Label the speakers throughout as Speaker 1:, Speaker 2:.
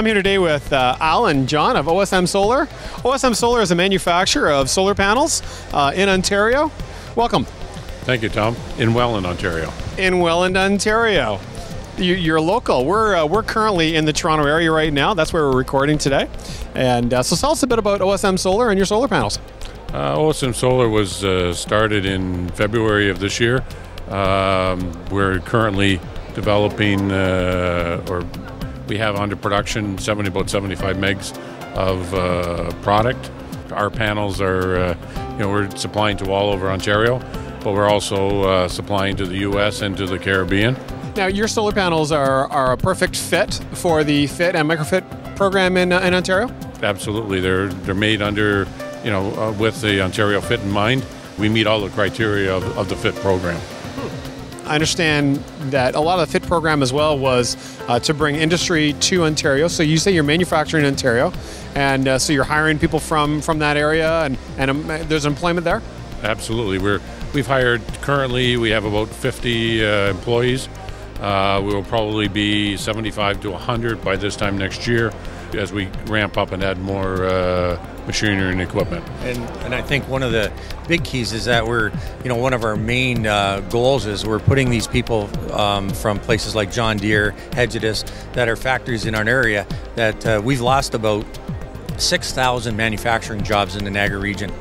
Speaker 1: I'm here today with Al and John of OSM Solar. OSM Solar is a manufacturer of solar panels in Ontario. Welcome.
Speaker 2: Thank you, Tom. In Welland, Ontario.
Speaker 1: In Welland, Ontario. You're local. We're currently in the Toronto area right now. That's where we're recording today. And so tell us a bit about OSM Solar and your solar panels.
Speaker 2: OSM Solar was started in February of this year. We're currently developing, or we have under production about 75 megs of product. Our panels are, we're supplying to all over Ontario, but we're also supplying to the U.S. and to the Caribbean.
Speaker 1: Now, your solar panels are a perfect fit for the FIT and microfit program in Ontario?
Speaker 2: Absolutely. They're made under, with the Ontario FIT in mind. We meet all the criteria of the FIT program.
Speaker 1: I understand that a lot of the FIT program as well was to bring industry to Ontario. So you say you're manufacturing in Ontario, and so you're hiring people from that area, and there's employment there?
Speaker 2: Absolutely. We've hired, currently we have about 50 employees. We will probably be 75 to 100 by this time next year as we ramp up and add more machinery and equipment.
Speaker 3: And I think one of the big keys is that one of our main goals is we're putting these people from places like John Deere, Hedgedis, that are factories in our area, that we've lost about 6,000 manufacturing jobs in the Niagara region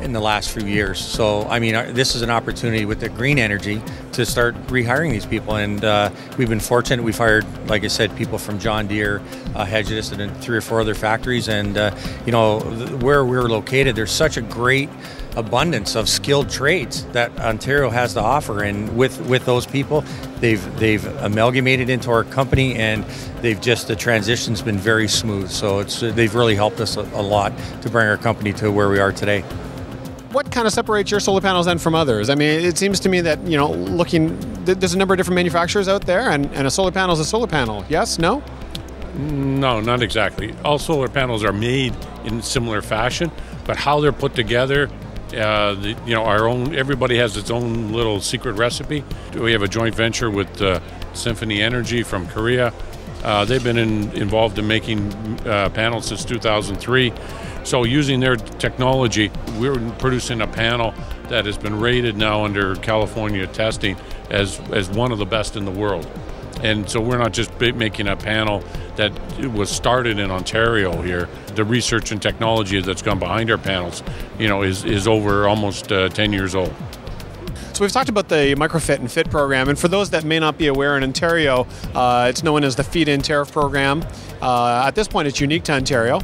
Speaker 3: in the last few years. So, I mean, this is an opportunity with the green energy to start rehiring these people. And we've been fortunate. We've hired, like I said, people from John Deere, Hedgedis, and 3 or 4 other factories. And, where we're located, there's such a great abundance of skilled trades that Ontario has to offer. And with those people, they've amalgamated into our company, and the transition's been very smooth. So they've really helped us a lot to bring our company to where we are today.
Speaker 1: What kind of separates your solar panels then from others? I mean, it seems to me that, there's a number of different manufacturers out there, and a solar panel is a solar panel. Yes? No?
Speaker 2: No, not exactly. All solar panels are made in similar fashion, but how they're put together, everybody has its own little secret recipe. We have a joint venture with Symphony Energy from Korea. They've been involved in making panels since 2003. So using their technology, we're producing a panel that has been rated now under California testing as one of the best in the world. And so we're not just making a panel that was started in Ontario here. The research and technology that's gone behind our panels, is over almost 10 years old.
Speaker 1: So we've talked about the microfit and FIT program, and for those that may not be aware, in Ontario, it's known as the feed-in tariff program. At this point, it's unique to Ontario.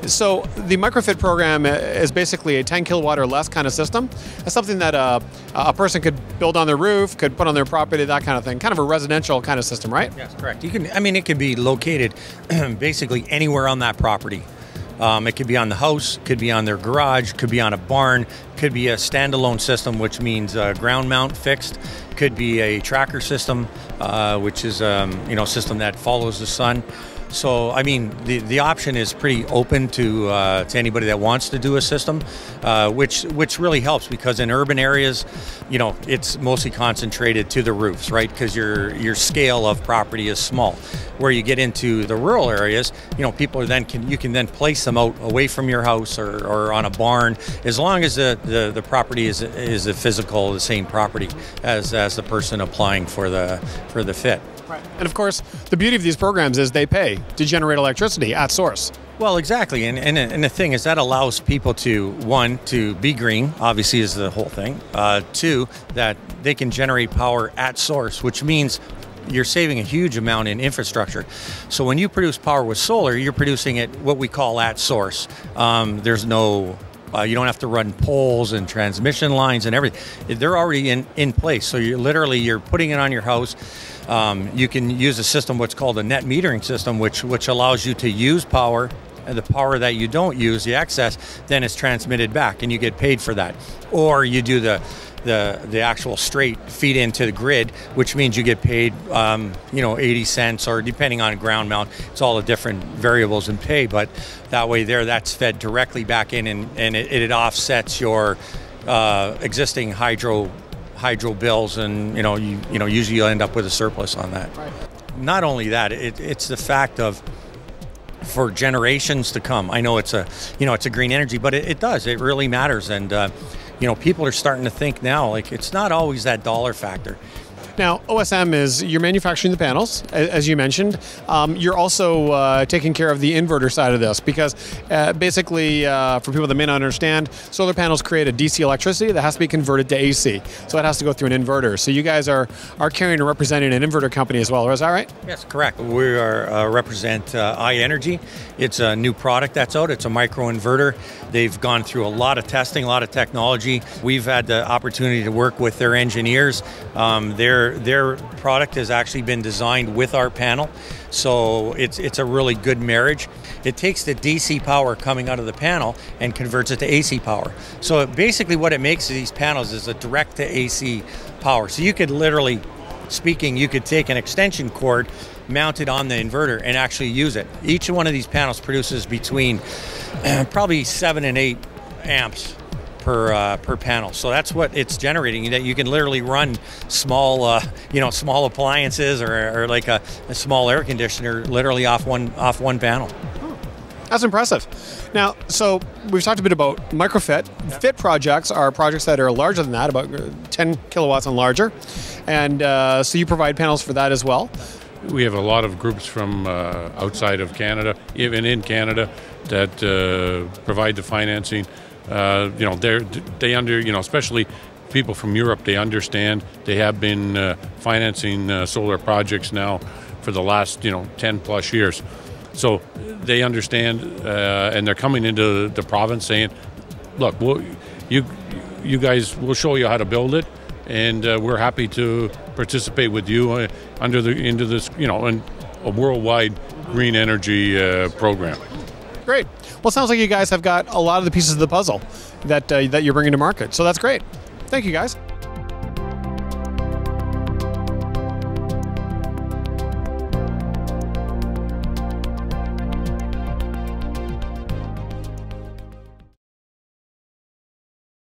Speaker 1: So the microfit program is basically a 10 kilowatt or less kind of system. It's something that a person could build on their roof, could put on their property, that kind of thing. Kind of a residential kind of system, right?
Speaker 3: Yes, correct. It could be located basically anywhere on that property. It could be on the house, could be on their garage, could be on a barn, could be a standalone system, which means ground mount fixed, could be a tracker system, which is a system that follows the sun. So, I mean, the option is pretty open to anybody that wants to do a system, which really helps, because in urban areas, it's mostly concentrated to the roofs, right? Because your scale of property is small. Where you get into the rural areas, people you can then place them out away from your house or on a barn, as long as the property is the same property as the person applying for the FIT.
Speaker 1: Right. And of course, the beauty of these programs is they pay to generate electricity at source.
Speaker 3: Well, exactly. And the thing is that allows people to, 1, to be green, obviously is the whole thing. 2, that they can generate power at source, which means you're saving a huge amount in infrastructure. So when you produce power with solar, you're producing it what we call at source. There's no... you don't have to run poles and transmission lines and everything. They're already in place. So you're putting it on your house. You can use a system, what's called a net metering system, which allows you to use power, and the power that you don't use, the excess, then is transmitted back, and you get paid for that. Or you do the actual straight feed into the grid, which means you get paid 80 cents, or depending on ground mount, it's all the different variables in pay, but that way that's fed directly back in, and it offsets your existing hydro bills, and usually you'll end up with a surplus on that.
Speaker 1: Right.
Speaker 3: Not only that, it's the fact of for generations to come. I know it's a green energy, but it does. It really matters. And, people are starting to think now, like, it's not always that dollar factor.
Speaker 1: Now, OSM is, you're manufacturing the panels, as you mentioned. You're also taking care of the inverter side of this because basically, for people that may not understand, solar panels create a DC electricity that has to be converted to AC. So it has to go through an inverter. So you guys are carrying and representing an inverter company as well, is that right?
Speaker 3: Yes, correct. We represent iEnergy. It's a new product that's out. It's a microinverter. They've gone through a lot of testing, a lot of technology. We've had the opportunity to work with their engineers. Their product has actually been designed with our panel, so it's a really good marriage. It takes the DC power coming out of the panel and converts it to AC power. So basically what it makes of these panels is a direct to AC power. So you could literally speaking, you could take an extension cord, mount it on the inverter and actually use it. Each one of these panels produces between probably 7 and 8 amps per panel. So that's what it's generating. That you can literally run small, small appliances or like a small air conditioner literally off one panel.
Speaker 1: That's impressive. Now, so we've talked a bit about microfit. Fit projects are projects that are larger than that, about 10 kilowatts and larger. And so you provide panels for that as well.
Speaker 2: We have a lot of groups from outside of Canada, even in Canada, that provide the financing. Especially people from Europe, they understand. They have been financing solar projects now for the last 10 plus years. So they understand, and they're coming into the province saying, "Look, you guys, we'll show you how to build it, and we're happy to participate with you into this, a worldwide green energy program."
Speaker 1: Great. Well, it sounds like you guys have got a lot of the pieces of the puzzle that you're bringing to market. So that's great. Thank you, guys.